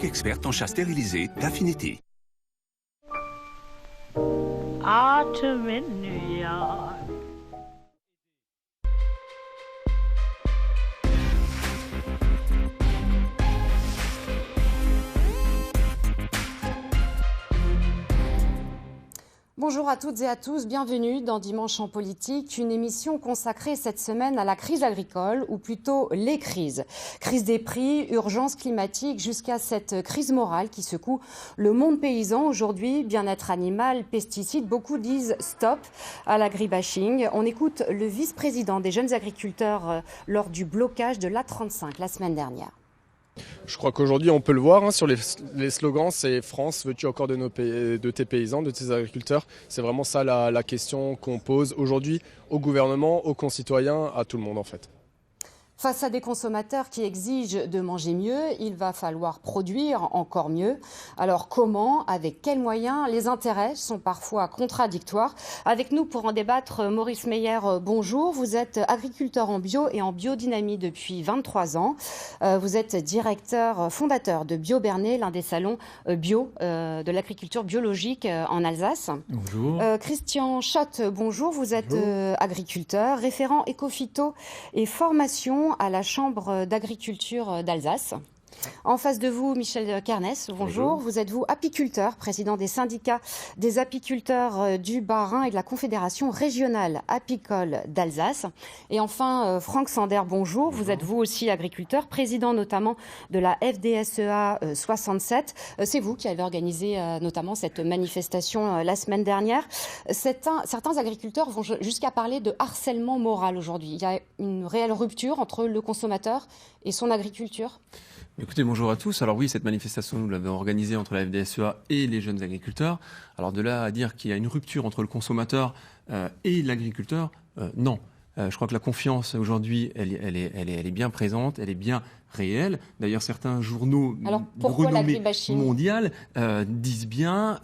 marque experte en chat stérilisé d'Affinity. Autumn in New York. Bonjour à toutes et à tous, bienvenue dans Dimanche en politique, une émission consacrée cette semaine à la crise agricole, ou plutôt les crises. Crise des prix, urgence climatique, jusqu'à cette crise morale qui secoue le monde paysan aujourd'hui, bien-être animal, pesticides. Beaucoup disent stop à l'agribashing. On écoute le vice-président des jeunes agriculteurs lors du blocage de l'A35 la semaine dernière. Je crois qu'aujourd'hui, on peut le voir sur les slogans, c'est « France, veux-tu encore de tes paysans, de tes agriculteurs ?» C'est vraiment ça la question qu'on pose aujourd'hui au gouvernement, aux concitoyens, à tout le monde en fait. Face à des consommateurs qui exigent de manger mieux, il va falloir produire encore mieux. Alors comment, avec quels moyens? Les intérêts sont parfois contradictoires. Avec nous pour en débattre, Maurice Meyer, bonjour. Vous êtes agriculteur en bio et en biodynamie depuis 23 ans. Vous êtes directeur fondateur de BioBernay, l'un des salons bio de l'agriculture biologique en Alsace. Bonjour. Christian Schott, bonjour. Vous êtes agriculteur, référent éco-phyto et formation à la Chambre d'agriculture d'Alsace. En face de vous, Michel Carnès, bonjour. Vous êtes apiculteur, président des syndicats des apiculteurs du Bas-Rhin et de la Confédération régionale apicole d'Alsace. Et enfin, Franck Sander, bonjour. Vous êtes vous aussi agriculteur, président notamment de la FDSEA 67. C'est vous qui avez organisé notamment cette manifestation la semaine dernière. Certains agriculteurs vont jusqu'à parler de harcèlement moral aujourd'hui. Il y a une réelle rupture entre le consommateur et son agriculture. Écoutez, bonjour à tous. Alors oui, cette manifestation, nous l'avons organisée entre la FDSEA et les jeunes agriculteurs. Alors de là à dire qu'il y a une rupture entre le consommateur et l'agriculteur, non. Je crois que la confiance aujourd'hui, elle est bien présente, elle est bien réelle. D'ailleurs, certains journaux de renommée mondiale disent bien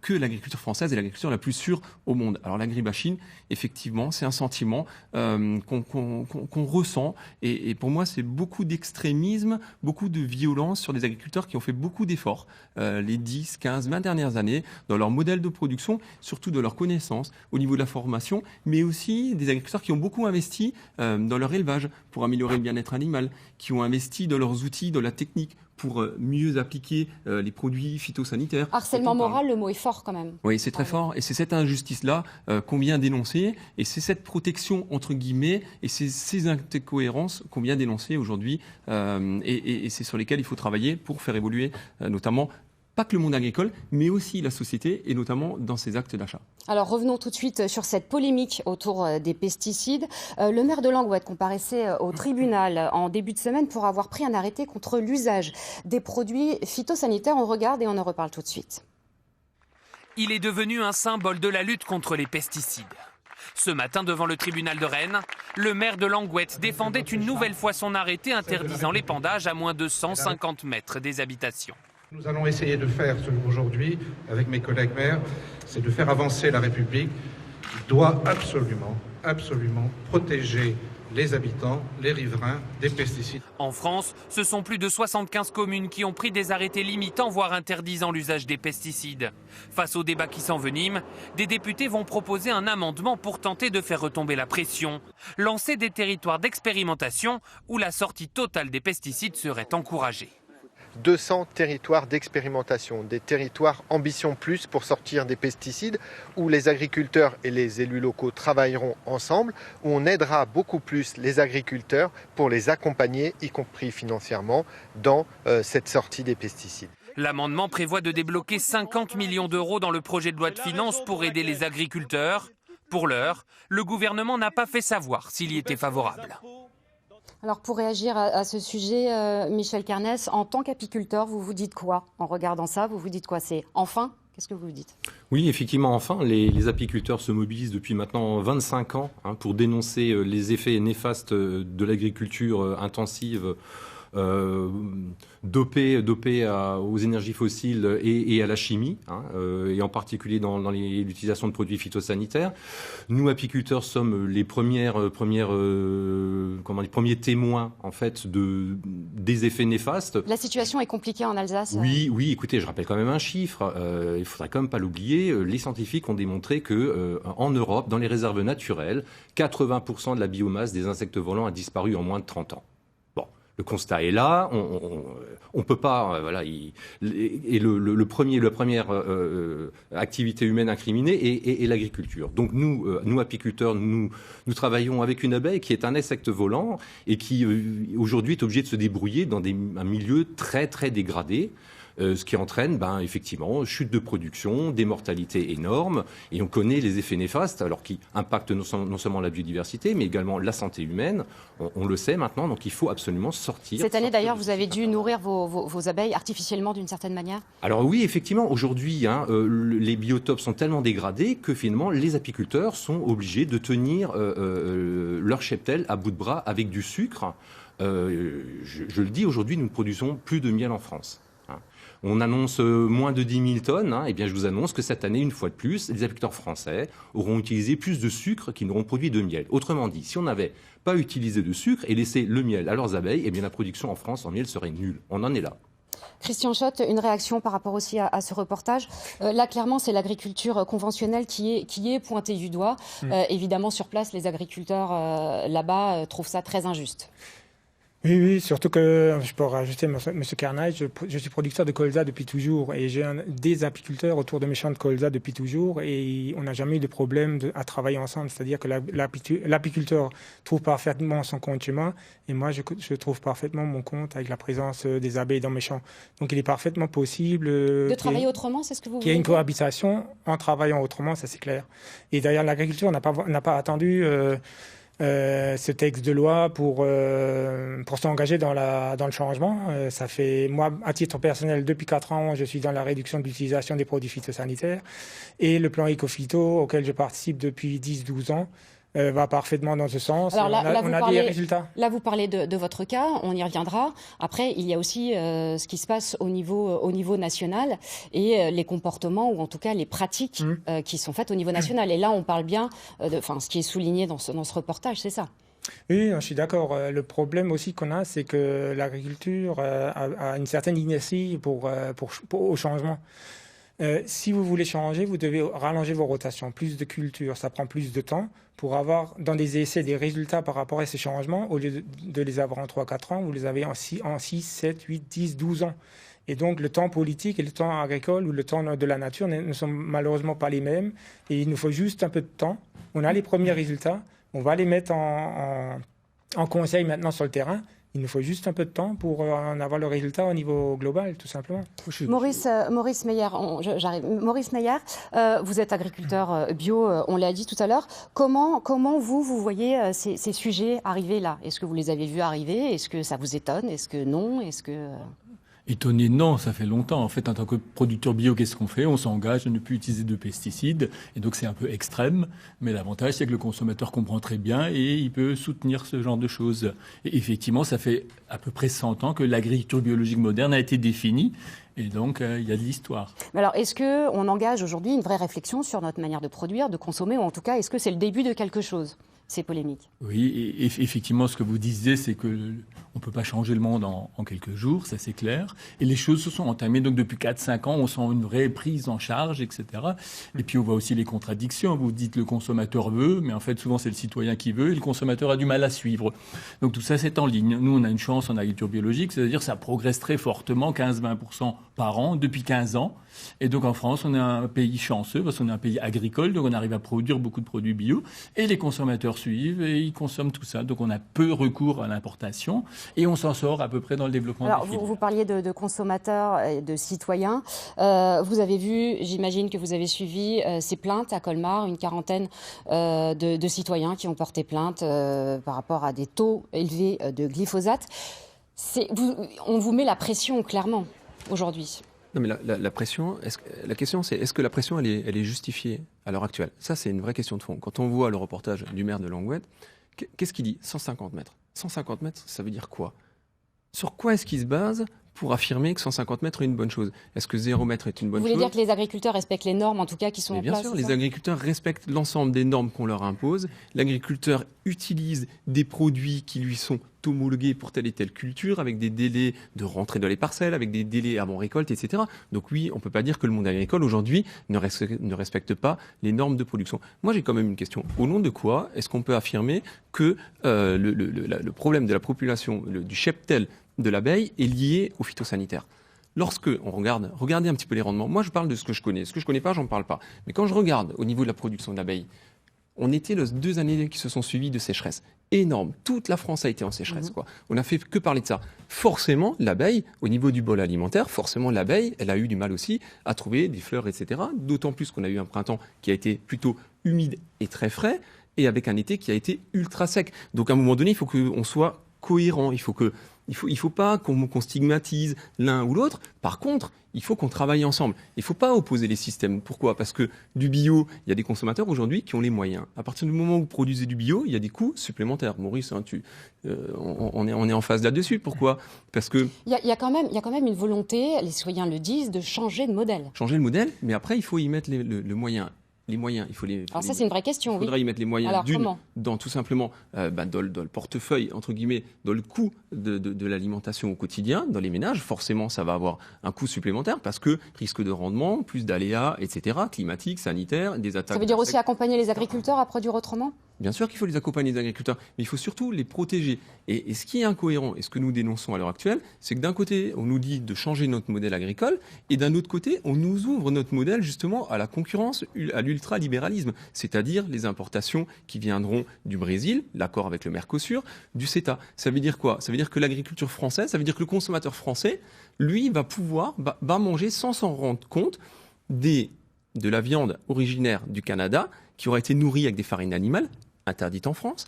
que l'agriculture française est l'agriculture la plus sûre au monde. Alors l'agribashing, effectivement, c'est un sentiment qu'on ressent. Et pour moi, c'est beaucoup d'extrémisme, beaucoup de violence sur des agriculteurs qui ont fait beaucoup d'efforts les 10, 15, 20 dernières années dans leur modèle de production, surtout de leurs connaissances, au niveau de la formation, mais aussi des agriculteurs qui ont beaucoup investi dans leur élevage pour améliorer le bien-être animal, qui ont investi dans leurs outils, dans la technique, pour mieux appliquer les produits phytosanitaires. Harcèlement moral, le mot est fort quand même. Oui, c'est très fort. Et c'est cette injustice-là qu'on vient dénoncer. Et c'est cette protection, entre guillemets, et ces incohérences qu'on vient dénoncer aujourd'hui. Et c'est sur lesquelles il faut travailler pour faire évoluer notamment pas que le monde agricole, mais aussi la société, et notamment dans ses actes d'achat. Alors revenons tout de suite sur cette polémique autour des pesticides. Le maire de Langouette comparaissait au tribunal en début de semaine pour avoir pris un arrêté contre l'usage des produits phytosanitaires. On regarde et on en reparle tout de suite. Il est devenu un symbole de la lutte contre les pesticides. Ce matin, devant le tribunal de Rennes, le maire de Langouette défendait une nouvelle fois son arrêté interdisant l'épandage à moins de 150 mètres des habitations. Nous allons essayer de faire aujourd'hui, avec mes collègues maires, c'est de faire avancer la République qui doit absolument protéger les habitants, les riverains des pesticides. En France, ce sont plus de 75 communes qui ont pris des arrêtés limitant, voire interdisant l'usage des pesticides. Face au débat qui s'envenime, des députés vont proposer un amendement pour tenter de faire retomber la pression, lancer des territoires d'expérimentation où la sortie totale des pesticides serait encouragée. 200 territoires d'expérimentation, des territoires Ambition Plus pour sortir des pesticides, où les agriculteurs et les élus locaux travailleront ensemble, où on aidera beaucoup plus les agriculteurs pour les accompagner, y compris financièrement, dans cette sortie des pesticides. L'amendement prévoit de débloquer 50 millions d'euros dans le projet de loi de finances pour aider les agriculteurs. Pour l'heure, le gouvernement n'a pas fait savoir s'il y était favorable. Alors pour réagir à ce sujet, Michel Carnès, en tant qu'apiculteur, vous vous dites quoi en regardant ça? Vous vous dites quoi? C'est enfin? Qu'est-ce que vous dites? Oui, effectivement, enfin, les apiculteurs se mobilisent depuis maintenant 25 ans pour dénoncer les effets néfastes de l'agriculture intensive dopés aux énergies fossiles et à la chimie, et en particulier dans l'utilisation de produits phytosanitaires. Nous, apiculteurs, sommes les premiers témoins en fait des effets néfastes. La situation est compliquée en Alsace. Oui, écoutez, je rappelle quand même un chiffre. Il faudrait quand même pas l'oublier. Les scientifiques ont démontré que en Europe, dans les réserves naturelles, 80% de la biomasse des insectes volants a disparu en moins de 30 ans. Bon, le constat est là. On peut pas. Voilà. La première activité humaine incriminée est l'agriculture. Donc nous apiculteurs, nous travaillons avec une abeille qui est un insecte volant et qui aujourd'hui est obligé de se débrouiller dans un milieu très très dégradé. Ce qui entraîne, effectivement, chute de production, des mortalités énormes, et on connaît les effets néfastes, alors qui impactent non seulement la biodiversité, mais également la santé humaine. On le sait maintenant, donc il faut absolument sortir. Cette année, d'ailleurs, vous avez dû nourrir vos abeilles artificiellement d'une certaine manière ? Alors oui, effectivement, aujourd'hui, les biotopes sont tellement dégradés que finalement, les apiculteurs sont obligés de tenir leur cheptel à bout de bras avec du sucre. Je le dis, aujourd'hui, nous produisons plus de miel en France. On annonce moins de 10 000 tonnes. Eh bien, je vous annonce que cette année, une fois de plus, les apiculteurs français auront utilisé plus de sucre qu'ils n'auront produit de miel. Autrement dit, si on n'avait pas utilisé de sucre et laissé le miel à leurs abeilles, eh bien, la production en France en miel serait nulle. On en est là. Christian Schott, une réaction par rapport aussi à ce reportage. Là, clairement, c'est l'agriculture conventionnelle qui est pointée du doigt. Évidemment, sur place, les agriculteurs là-bas trouvent ça très injuste. Oui, surtout que, je peux rajouter, M. Carnage, je suis producteur de colza depuis toujours et j'ai des apiculteurs autour de mes champs de colza depuis toujours et on n'a jamais eu de problème à travailler ensemble. C'est-à-dire que l'apiculteur trouve parfaitement son compte humain et moi, je trouve parfaitement mon compte avec la présence des abeilles dans mes champs. Donc, il est parfaitement possible de travailler autrement, c'est ce que vous voulez dire ? Qu'il y ait une cohabitation en travaillant autrement, ça c'est clair. Et d'ailleurs, l'agriculture n'a pas attendu... ce texte de loi pour s'engager dans le changement. Ça fait, moi, à titre personnel, depuis 4 ans, je suis dans la réduction de l'utilisation des produits phytosanitaires. Et le plan Ecophyto, auquel je participe depuis 10-12 ans, va parfaitement dans ce sens. Alors là, on a des résultats. Là, vous parlez de votre cas, on y reviendra. Après, il y a aussi ce qui se passe au niveau national et les comportements, ou en tout cas les pratiques qui sont faites au niveau national. Et là, on parle bien, ce qui est souligné dans ce reportage, c'est ça. Oui, je suis d'accord. Le problème aussi qu'on a, c'est que l'agriculture a une certaine inertie au changement. Si vous voulez changer, vous devez rallonger vos rotations, plus de cultures, ça prend plus de temps pour avoir dans des essais des résultats par rapport à ces changements. Au lieu de les avoir en 3-4 ans, vous les avez en 6, 7, 8, 10, 12 ans. Et donc le temps politique et le temps agricole ou le temps de la nature ne sont malheureusement pas les mêmes. Et il nous faut juste un peu de temps. On a les premiers résultats, on va les mettre en conseil maintenant sur le terrain. Il nous faut juste un peu de temps pour en avoir le résultat au niveau global, tout simplement. Maurice Meyer, Maurice Meyer, vous êtes agriculteur bio, on l'a dit tout à l'heure. Comment vous voyez ces sujets arriver là ? Est-ce que vous les avez vus arriver ? Est-ce que ça vous étonne ? Est-ce que non ? Étonné, non, ça fait longtemps. En fait, en tant que producteur bio, qu'est-ce qu'on fait ? On s'engage à ne plus utiliser de pesticides. Et donc, c'est un peu extrême. Mais l'avantage, c'est que le consommateur comprend très bien et il peut soutenir ce genre de choses. Et effectivement, ça fait à peu près 100 ans que l'agriculture biologique moderne a été définie. Et donc, il y a de l'histoire. Mais alors, est-ce qu'on engage aujourd'hui une vraie réflexion sur notre manière de produire, de consommer, ou en tout cas, est-ce que c'est le début de quelque chose ? Ces polémiques. Oui, et effectivement, ce que vous disiez, c'est que on peut pas changer le monde en quelques jours, ça c'est clair. Et les choses se sont entamées, donc depuis 4-5 ans, on sent une vraie prise en charge, etc. Et puis on voit aussi les contradictions. Vous dites le consommateur veut, mais en fait souvent c'est le citoyen qui veut, et le consommateur a du mal à suivre. Donc tout ça c'est en ligne. Nous on a une chance en agriculture biologique, c'est-à-dire ça progresse très fortement, 15-20% par an, depuis 15 ans. Et donc en France, on est un pays chanceux, parce qu'on est un pays agricole, donc on arrive à produire beaucoup de produits bio, et les consommateurs suivent et ils consomment tout ça. Donc on a peu recours à l'importation et on s'en sort à peu près dans le développement des filières. Vous parliez de consommateurs et de citoyens. Vous avez vu, j'imagine que vous avez suivi ces plaintes à Colmar, une quarantaine de citoyens qui ont porté plainte par rapport à des taux élevés de glyphosate. On vous met la pression clairement aujourd'hui. Non, mais la pression, la question c'est est-ce que la pression elle est justifiée à l'heure actuelle ? Ça c'est une vraie question de fond. Quand on voit le reportage du maire de Langouette, qu'est-ce qu'il dit ? 150 mètres. 150 mètres, ça veut dire quoi ? Sur quoi est-ce qu'ils se basent pour affirmer que 150 mètres est une bonne chose? Est-ce que 0 mètre est une bonne chose? Vous voulez dire que les agriculteurs respectent les normes, en tout cas, qui sont en place? Bien sûr, les agriculteurs respectent l'ensemble des normes qu'on leur impose. L'agriculteur utilise des produits qui lui sont homologués pour telle et telle culture, avec des délais de rentrée dans les parcelles, avec des délais avant récolte, etc. Donc oui, on ne peut pas dire que le monde agricole, aujourd'hui, ne respecte pas les normes de production. Moi, j'ai quand même une question. Au nom de quoi est-ce qu'on peut affirmer que le problème de la population, du cheptel de l'abeille est lié aux phytosanitaires? Lorsque on regardez un petit peu les rendements. Moi, je parle de ce que je connais. Ce que je connais pas, j'en parle pas. Mais quand je regarde au niveau de la production d'abeilles, on était les 2 années qui se sont suivies de sécheresse énorme. Toute la France a été en sécheresse, quoi. On n'a fait que parler de ça. Forcément, l'abeille, au niveau du bol alimentaire, forcément, l'abeille, elle a eu du mal aussi à trouver des fleurs, etc. D'autant plus qu'on a eu un printemps qui a été plutôt humide et très frais, et avec un été qui a été ultra sec. Donc, à un moment donné, il faut qu'on soit cohérent. Il faut pas qu'on stigmatise l'un ou l'autre. Par contre, il faut qu'on travaille ensemble. Il ne faut pas opposer les systèmes. Pourquoi? Parce que du bio, il y a des consommateurs aujourd'hui qui ont les moyens. À partir du moment où vous produisez du bio, il y a des coûts supplémentaires. Maurice, hein, on est en phase là-dessus. Pourquoi? Parce que il y a quand même une volonté, les citoyens le disent, de changer de modèle. Changer le modèle, mais après, il faut y mettre le moyen. Les moyens, il faut les. Alors ça, c'est une vraie question. Il faudra y mettre les moyens. Alors, d'une, comment? dans tout simplement dans le portefeuille, entre guillemets, dans le coût de l'alimentation au quotidien, dans les ménages. Forcément, ça va avoir un coût supplémentaire parce que risque de rendement, plus d'aléas, etc., climatiques, sanitaires, des attaques. Ça veut dire aussi accompagner les agriculteurs à produire autrement? Bien sûr qu'il faut les accompagner, les agriculteurs, mais il faut surtout les protéger. Et ce qui est incohérent, et ce que nous dénonçons à l'heure actuelle, c'est que d'un côté, on nous dit de changer notre modèle agricole, et d'un autre côté, on nous ouvre notre modèle justement à la concurrence, à l'ultralibéralisme, c'est-à-dire les importations qui viendront du Brésil, l'accord avec le Mercosur, du CETA. Ça veut dire quoi? Ça veut dire que l'agriculture française, ça veut dire que le consommateur français, lui, va manger sans s'en rendre compte de la viande originaire du Canada, qui aura été nourrie avec des farines animales, interdite en France.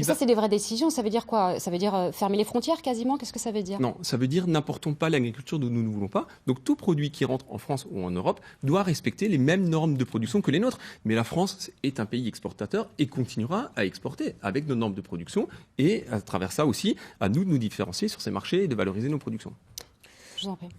Ça, c'est des vraies décisions. Ça veut dire quoi? Ça veut dire fermer les frontières quasiment? Qu'est-ce que ça veut dire? Non, ça veut dire n'importons pas l'agriculture dont nous ne voulons pas. Donc tout produit qui rentre en France ou en Europe doit respecter les mêmes normes de production que les nôtres. Mais la France est un pays exportateur et continuera à exporter avec nos normes de production et à travers ça aussi, à nous de nous différencier sur ces marchés et de valoriser nos productions.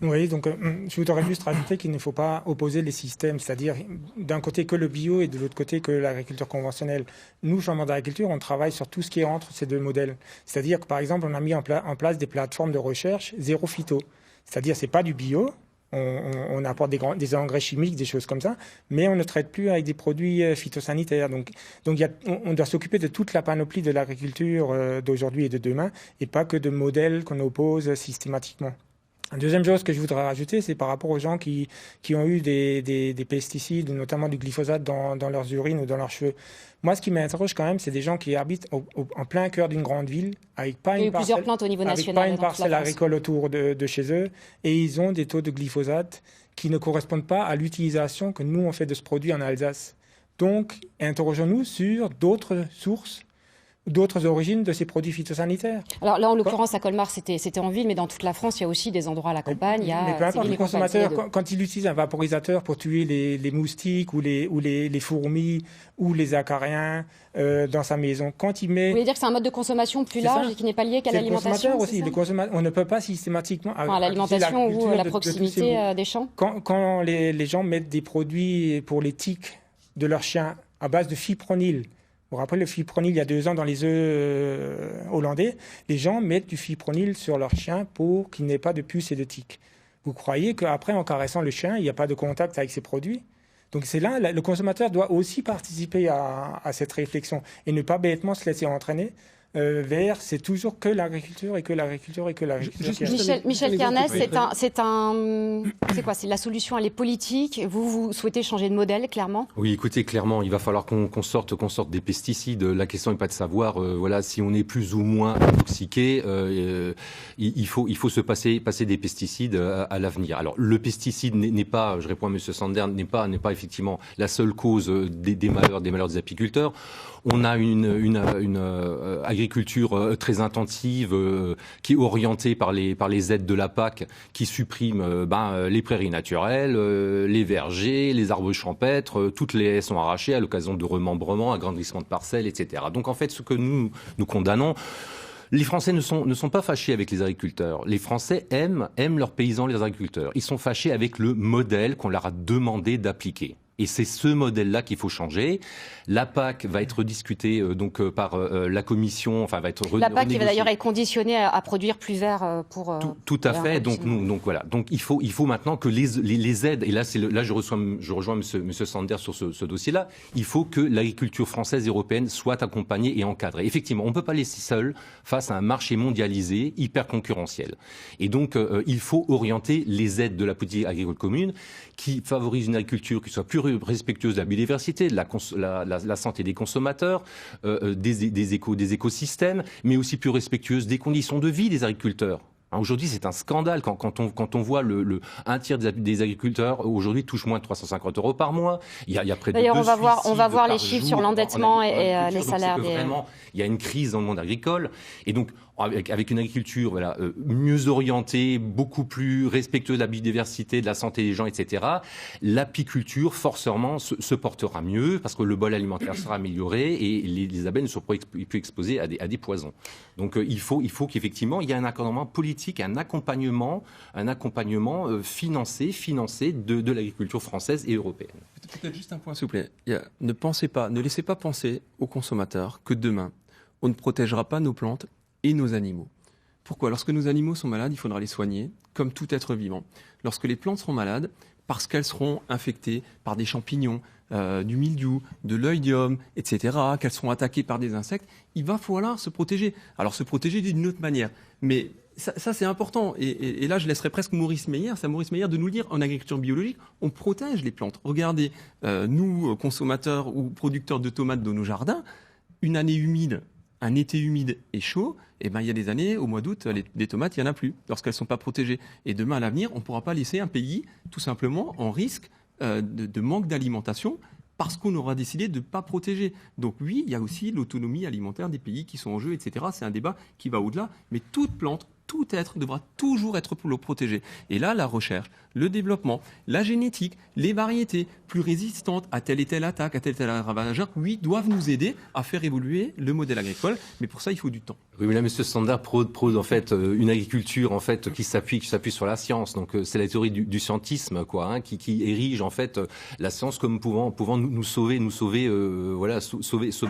Oui, donc je voudrais juste rajouter qu'il ne faut pas opposer les systèmes, c'est-à-dire d'un côté que le bio et de l'autre côté que l'agriculture conventionnelle. Nous, Chambres d'agriculture, on travaille sur tout ce qui est entre ces deux modèles. C'est-à-dire que, par exemple, on a mis en place des plateformes de recherche zéro phyto. C'est-à-dire c'est pas du bio, on apporte des engrais chimiques, des choses comme ça, mais on ne traite plus avec des produits phytosanitaires. Donc on doit s'occuper de toute la panoplie de l'agriculture d'aujourd'hui et de demain, et pas que de modèles qu'on oppose systématiquement. Une deuxième chose que je voudrais rajouter, c'est par rapport aux gens qui ont eu des pesticides, notamment du glyphosate dans leurs urines ou dans leurs cheveux. Moi, ce qui m'interroge quand même, c'est des gens qui habitent en plein cœur d'une grande ville, avec pas une parcelle agricole autour de chez eux, et ils ont des taux de glyphosate qui ne correspondent pas à l'utilisation que nous, on fait de ce produit en Alsace. Donc, interrogeons-nous sur d'autres sources, d'autres origines de ces produits phytosanitaires. Alors là, en l'occurrence, à Colmar, c'était en ville, mais dans toute la France, il y a aussi des endroits à la campagne. Mais peu importe, le consommateur, quand il utilise un vaporisateur pour tuer les moustiques ou les fourmis ou les acariens dans sa maison, quand il met... Vous voulez dire que c'est un mode de consommation plus large et qui n'est pas lié qu'à l'alimentation? C'est le consommateur aussi. On ne peut pas systématiquement... l'alimentation ou la proximité des champs? Quand les gens mettent des produits pour les tiques de leurs chiens à base de fipronil. Vous vous rappelez le fipronil, il y a 2 ans, dans les œufs hollandais, les gens mettent du fipronil sur leur chien pour qu'il n'ait pas de puces et de tiques. Vous croyez qu'après, en caressant le chien, il n'y a pas de contact avec ces produits? Donc c'est là, le consommateur doit aussi participer à cette réflexion et ne pas bêtement se laisser entraîner vers c'est toujours que l'agriculture et que l'agriculture et que l'agriculture. Michel Carnès, c'est quoi? C'est la solution, elle est politique. Vous souhaitez changer de modèle, clairement? Oui, écoutez, clairement, il va falloir qu'on sorte des pesticides. La question n'est pas de savoir, si on est plus ou moins intoxiqué. Il faut se passer des pesticides à l'avenir. Alors, le pesticide n'est pas, je réponds à M. Sander, n'est pas effectivement la seule cause des malheurs des apiculteurs. On a une agriculture très intensive qui est orientée par les aides de la PAC qui suppriment les prairies naturelles, les vergers, les arbres champêtres, toutes les haies sont arrachées à l'occasion de remembrements, agrandissements de parcelles, etc. Donc en fait, ce que nous condamnons, Les Français ne sont pas fâchés avec les agriculteurs. Les Français aiment leurs paysans, les agriculteurs. Ils sont fâchés avec le modèle qu'on leur a demandé d'appliquer. Et c'est ce modèle-là qu'il faut changer. La PAC va être discutée par la Commission, enfin va être La PAC qui va d'ailleurs être conditionnée à produire plus vert pour... Tout à fait. Donc voilà. Donc il faut maintenant que les aides, et là je rejoins Monsieur Sanders sur ce dossier-là, il faut que l'agriculture française et européenne soit accompagnée et encadrée. Effectivement, on ne peut pas laisser seul face à un marché mondialisé hyper concurrentiel. Et donc il faut orienter les aides de la politique agricole commune qui favorise une agriculture qui soit plus respectueuse de la biodiversité, de la santé des consommateurs, des écosystèmes, mais aussi plus respectueuse des conditions de vie des agriculteurs. Aujourd'hui, c'est un scandale quand on voit un tiers des agriculteurs aujourd'hui touchent moins de 350 € par mois. Il y a près de 2 suicides par jour. On va voir les chiffres sur l'endettement et les salaires. Vraiment, il y a une crise dans le monde agricole. Et donc, avec une agriculture mieux orientée, beaucoup plus respectueuse de la biodiversité, de la santé des gens, etc., l'apiculture, forcément, se portera mieux parce que le bol alimentaire sera amélioré et les abeilles ne seront plus exposées à des poisons. Donc, il faut qu'effectivement, il y ait un accompagnement politique, un accompagnement financé de l'agriculture française et européenne. Peut-être juste un point, s'il vous plaît. Ne laissez pas penser aux consommateurs que demain, on ne protégera pas nos plantes et nos animaux. Pourquoi ? Lorsque nos animaux sont malades, il faudra les soigner, comme tout être vivant. Lorsque les plantes seront malades, parce qu'elles seront infectées par des champignons, du mildiou, de l'oïdium, etc., qu'elles seront attaquées par des insectes, il va falloir se protéger. Alors se protéger d'une autre manière. Mais ça c'est important. Et là, je laisserai presque Maurice Meyer de nous le dire. En agriculture biologique, on protège les plantes. Regardez, nous, consommateurs ou producteurs de tomates dans nos jardins, une année humide, un été humide et chaud, il y a des années, au mois d'août, des tomates, il n'y en a plus, lorsqu'elles ne sont pas protégées. Et demain, à l'avenir, on ne pourra pas laisser un pays, tout simplement, en risque de manque d'alimentation, parce qu'on aura décidé de ne pas protéger. Donc oui, il y a aussi l'autonomie alimentaire des pays qui sont en jeu, etc. C'est un débat qui va au-delà, mais toute plante, tout être devra toujours être protégé. Et là, la recherche, le développement, la génétique, les variétés plus résistantes à telle et telle attaque, à tel et tel ravageur, oui, doivent nous aider à faire évoluer le modèle agricole. Mais pour ça, il faut du temps. Oui, mais là, M. Sanders prône en fait une agriculture en fait qui s'appuie sur la science. Donc c'est la théorie du scientisme, quoi, qui érige en fait la science comme pouvant nous sauver, sauver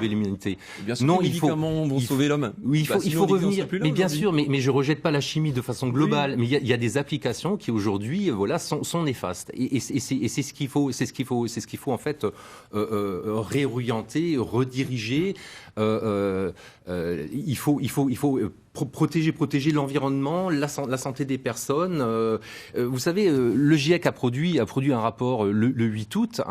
l'humanité. Bien sûr, les médicaments vont sauver l'homme. Oui, il faut revenir. Mais bien sûr, mais je rejette pas la chimie de façon globale. Oui. Mais il y a des applications qui aujourd'hui, sont néfastes. Et c'est ce qu'il faut, en fait réorienter, rediriger. Il faut protéger l'environnement, la santé des personnes. Vous savez, le GIEC a produit un rapport le 8 août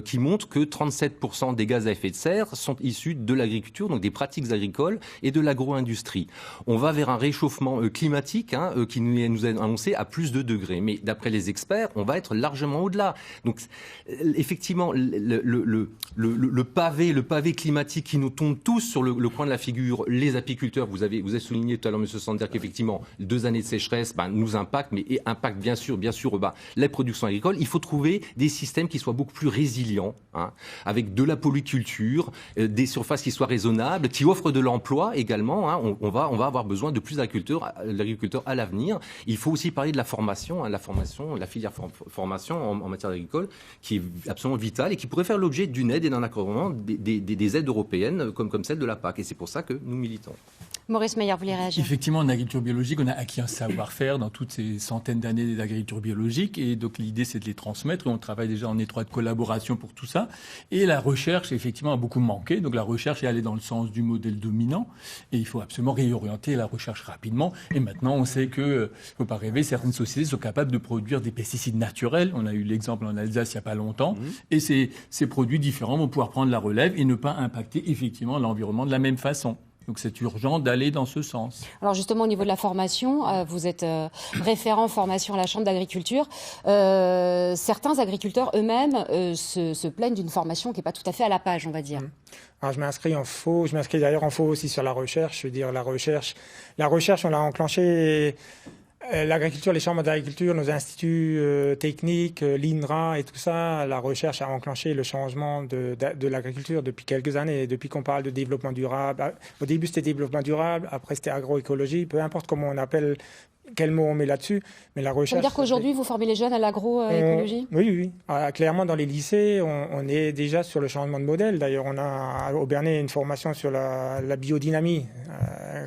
qui montre que 37% des gaz à effet de serre sont issus de l'agriculture, donc des pratiques agricoles et de l'agro-industrie. On va vers un réchauffement climatique qui nous est annoncé à plus de degrés. Mais d'après les experts, on va être largement au-delà. Donc effectivement, le pavé climatique qui nous tombe tous sur le coin de la figure, les apiculteurs, vous avez souligné tout à l'heure, M. Sanders, qu'effectivement, 2 années de sécheresse nous impactent, mais impactent bien sûr les productions agricoles. Il faut trouver des systèmes qui soient beaucoup plus résilients, avec de la polyculture, des surfaces qui soient raisonnables, qui offrent de l'emploi également. On va avoir besoin de plus d'agriculteurs à l'avenir. Il faut aussi parler de la formation, la filière formation en matière agricole, qui est absolument vitale et qui pourrait faire l'objet d'une aide et d'un accompagnement des aides européennes comme celle de la PAC. Et c'est pour ça que nous militons. Maurice Meyer, vous voulez réagir ? Effectivement, en agriculture biologique, on a acquis un savoir-faire dans toutes ces centaines d'années d'agriculture biologique. Et donc, l'idée, c'est de les transmettre. Et on travaille déjà en étroite collaboration pour tout ça. Et la recherche, effectivement, a beaucoup manqué. Donc, la recherche est allée dans le sens du modèle dominant. Et il faut absolument réorienter la recherche rapidement. Et maintenant, on sait que, faut pas rêver, certaines sociétés sont capables de produire des pesticides naturels. On a eu l'exemple en Alsace il n'y a pas longtemps. Et ces produits différents vont pouvoir prendre la relève et ne pas impacter, effectivement, l'environnement de la même façon. Donc c'est urgent d'aller dans ce sens. Alors justement au niveau de la formation, vous êtes référent formation à la Chambre d'agriculture. Certains agriculteurs eux-mêmes se plaignent d'une formation qui n'est pas tout à fait à la page, on va dire. Alors je m'inscris d'ailleurs en faux aussi sur la recherche. Je veux dire la recherche on l'a enclenchée L'agriculture, les chambres d'agriculture, nos instituts techniques, l'INRA et tout ça, la recherche a enclenché le changement de l'agriculture depuis quelques années. Depuis qu'on parle de développement durable, au début c'était développement durable, après c'était agroécologie, peu importe comment on appelle, quel mot on met là-dessus, mais la recherche... Ça veut dire qu'aujourd'hui, vous formez les jeunes à l'agroécologie ? Oui. Clairement, dans les lycées, on est déjà sur le changement de modèle. D'ailleurs, on a au Bernet une formation sur la biodynamie,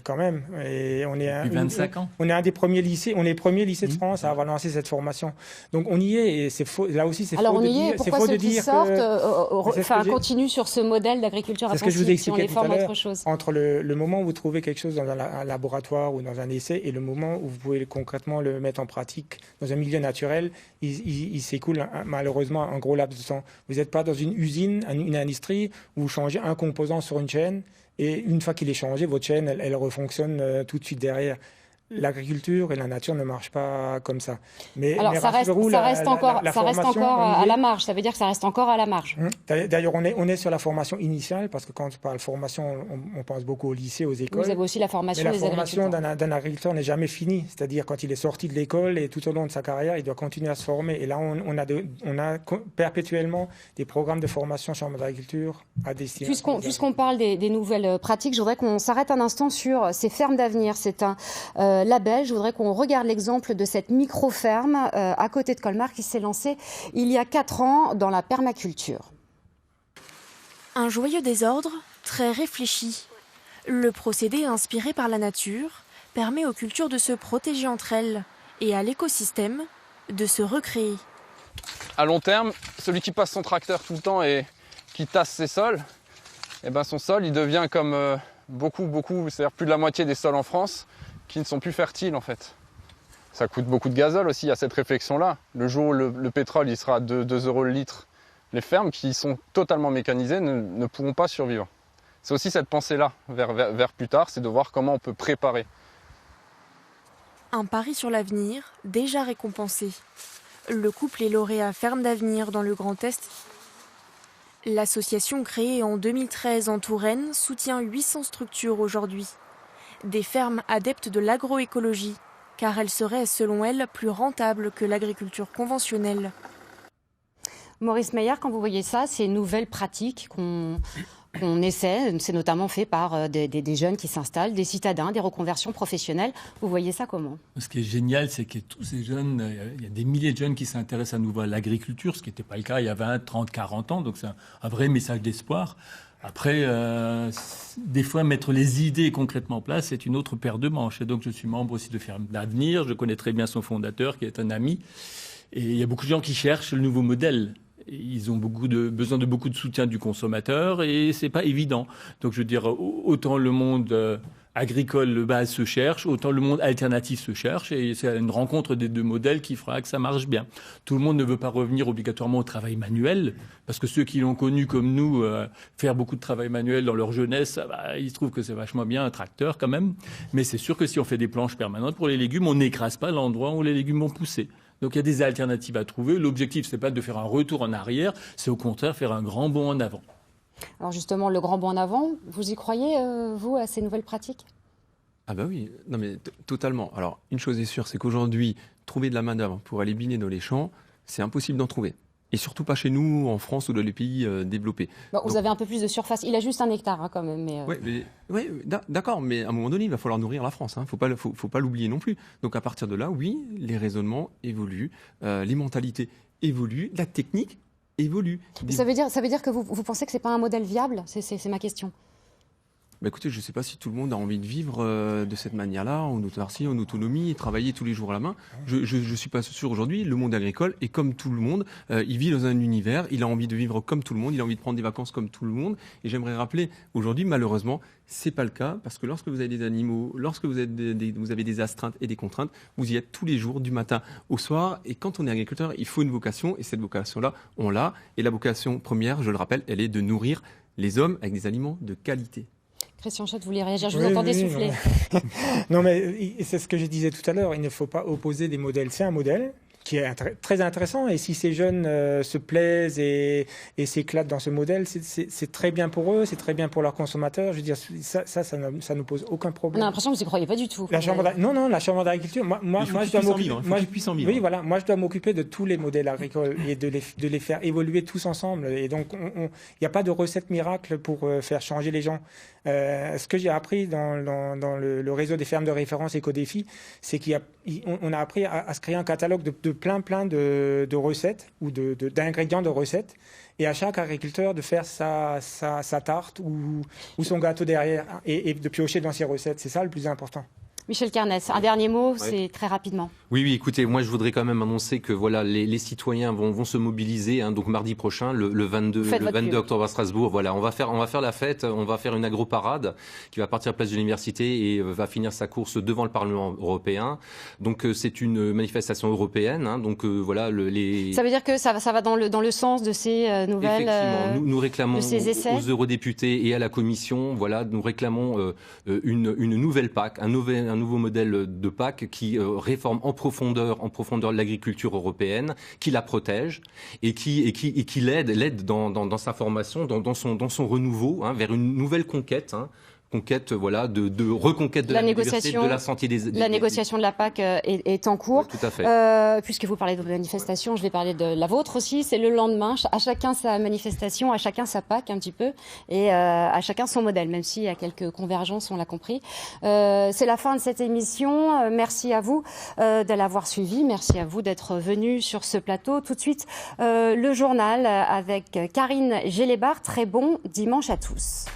quand même. Et on est depuis 25 ans. On est un des premiers lycées, on est les premiers lycées de France à avoir lancé cette formation. Donc on y est, et c'est faux. Là aussi, c'est faux. Alors on de y dire, est. Pourquoi ceux qui sortent continue sur ce modèle d'agriculture intensif? C'est ce que je vous si on les forme autre chose. Entre le moment où vous trouvez quelque chose dans un laboratoire ou dans un essai et le moment où vous pouvez concrètement le mettre en pratique dans un milieu naturel, il s'écoule malheureusement un gros laps de temps. Vous n'êtes pas dans une usine, une industrie où vous changez un composant sur une chaîne et une fois qu'il est changé, votre chaîne, elle refonctionne tout de suite derrière. L'agriculture et la nature ne marchent pas comme ça. Alors, ça reste encore à la marge. Ça veut dire que ça reste encore à la marge. D'ailleurs, on est sur la formation initiale, parce que quand on parle formation, on pense beaucoup au lycée, aux écoles. Vous avez aussi la formation des agriculteurs. Mais la formation d'un agriculteur n'est jamais finie. C'est-à-dire, quand il est sorti de l'école et tout au long de sa carrière, il doit continuer à se former. Et là, on a perpétuellement des programmes de formation en chambre d'agriculture à destination. Puisqu'on parle des nouvelles pratiques, je voudrais qu'on s'arrête un instant sur ces fermes d'avenir. C'est un label. Je voudrais qu'on regarde l'exemple de cette micro-ferme à côté de Colmar qui s'est lancée il y a 4 ans dans la permaculture. Un joyeux désordre, très réfléchi. Le procédé inspiré par la nature permet aux cultures de se protéger entre elles et à l'écosystème de se recréer. À long terme, celui qui passe son tracteur tout le temps et qui tasse ses sols, son sol il devient comme beaucoup, c'est-à-dire plus de la moitié des sols en France, qui ne sont plus fertiles en fait. Ça coûte beaucoup de gazole aussi à cette réflexion-là. Le jour où le pétrole il sera à 2 € le litre, les fermes qui sont totalement mécanisées ne pourront pas survivre. C'est aussi cette pensée-là vers plus tard, c'est de voir comment on peut préparer. Un pari sur l'avenir, déjà récompensé. Le couple est lauréat Ferme d'Avenir dans le Grand Est. L'association créée en 2013 en Touraine soutient 800 structures aujourd'hui. Des fermes adeptes de l'agroécologie, car elles seraient, selon elles, plus rentables que l'agriculture conventionnelle. Maurice Meyer, quand vous voyez ça, ces nouvelles pratiques qu'on essaie, c'est notamment fait par des jeunes qui s'installent, des citadins, des reconversions professionnelles, vous voyez ça comment? Ce qui est génial, c'est que tous ces jeunes, il y a des milliers de jeunes qui s'intéressent à nouveau à l'agriculture, ce qui n'était pas le cas il y a 20, 30, 40 ans, donc c'est un vrai message d'espoir. Après, des fois, mettre les idées concrètement en place, c'est une autre paire de manches. Et donc, je suis membre aussi de Ferme d'Avenir. Je connais très bien son fondateur, qui est un ami. Et il y a beaucoup de gens qui cherchent le nouveau modèle. Ils ont besoin de beaucoup de soutien du consommateur et c'est pas évident. Donc, je veux dire, autant le monde agricole de base se cherche, autant le monde alternatif se cherche, et c'est une rencontre des deux modèles qui fera que ça marche bien. Tout le monde ne veut pas revenir obligatoirement au travail manuel, parce que ceux qui l'ont connu comme nous, faire beaucoup de travail manuel dans leur jeunesse, ils trouvent que c'est vachement bien un tracteur quand même, mais c'est sûr que si on fait des planches permanentes pour les légumes, on n'écrase pas l'endroit où les légumes vont pousser. Donc il y a des alternatives à trouver. L'objectif, c'est pas de faire un retour en arrière, c'est au contraire faire un grand bond en avant. Alors justement, le grand bond en avant, vous y croyez, vous, à ces nouvelles pratiques ? Ah bah oui, non mais totalement. Alors, une chose est sûre, c'est qu'aujourd'hui, trouver de la main-d'œuvre pour aller biner dans les champs, c'est impossible d'en trouver. Et surtout pas chez nous, en France ou dans les pays développés. Bon, vous avez un peu plus de surface. Il a juste 1 hectare quand même. Mais Oui, d'accord, mais à un moment donné, il va falloir nourrir la France. Faut pas l'oublier non plus. Donc à partir de là, oui, les raisonnements évoluent, les mentalités évoluent, la technique évolue. Ça veut dire que vous pensez que c'est pas un modèle viable ? C'est ma question. Bah écoutez, je ne sais pas si tout le monde a envie de vivre de cette manière-là, en autarcie, en autonomie, et travailler tous les jours à la main. Je suis pas sûr aujourd'hui. Le monde agricole est comme tout le monde. Il vit dans un univers. Il a envie de vivre comme tout le monde. Il a envie de prendre des vacances comme tout le monde. Et j'aimerais rappeler, aujourd'hui, malheureusement, c'est pas le cas, parce que lorsque vous avez des animaux, lorsque vous avez des astreintes et des contraintes, vous y êtes tous les jours, du matin au soir. Et quand on est agriculteur, il faut une vocation. Et cette vocation-là, on l'a. Et la vocation première, je le rappelle, elle est de nourrir les hommes avec des aliments de qualité. Christian Schott, vous voulez réagir? Je vous entendais souffler. Non, mais c'est ce que je disais tout à l'heure. Il ne faut pas opposer des modèles. C'est un modèle qui est très intéressant. Et si ces jeunes se plaisent et s'éclatent dans ce modèle, c'est très bien pour eux, c'est très bien pour leurs consommateurs. Je veux dire, ça nous pose aucun problème. On a l'impression que vous n'y croyez pas du tout. La chambre d'agriculture, moi je dois m'occuper. Oui, voilà, moi je dois m'occuper de tous les modèles agricoles et de les faire évoluer tous ensemble. Et donc, il n'y a pas de recette miracle pour faire changer les gens. Ce que j'ai appris dans le réseau des fermes de référence Éco-Défi, c'est qu'on a appris à se créer un catalogue de plein de recettes ou d'ingrédients de recettes, et à chaque agriculteur de faire sa tarte ou son gâteau derrière et de piocher dans ses recettes. C'est ça le plus important. Michel Carnès, un dernier mot, Ouais. c'est très rapidement. Oui, écoutez, moi je voudrais quand même annoncer que voilà, les citoyens vont se mobiliser, donc mardi prochain, le 22 octobre à Strasbourg. Voilà, on va faire la fête, on va faire une agro-parade qui va partir à la place de l'université et va finir sa course devant le Parlement européen. Donc c'est une manifestation européenne. Donc voilà, Ça veut dire que ça va dans le sens de ces nouvelles. Effectivement, nous réclamons de ces essais. aux eurodéputés et à la Commission, voilà, nous réclamons une nouvelle PAC, un nouveau modèle de PAC qui réforme en profondeur l'agriculture européenne, qui la protège et qui l'aide dans sa formation, dans son renouveau, vers une nouvelle conquête. Voilà, de reconquête de la biodiversité, de la santé des La négociation de la PAC est en cours. Oui, tout à fait. Puisque vous parlez de manifestation, je vais parler de la vôtre aussi. C'est le lendemain. À chacun sa manifestation, à chacun sa PAC un petit peu, et à chacun son modèle, même s'il y a quelques convergences, on l'a compris. C'est la fin de cette émission. Merci à vous de l'avoir suivi. Merci à vous d'être venus sur ce plateau. Tout de suite, le journal avec Karine Gélébar. Très bon dimanche à tous.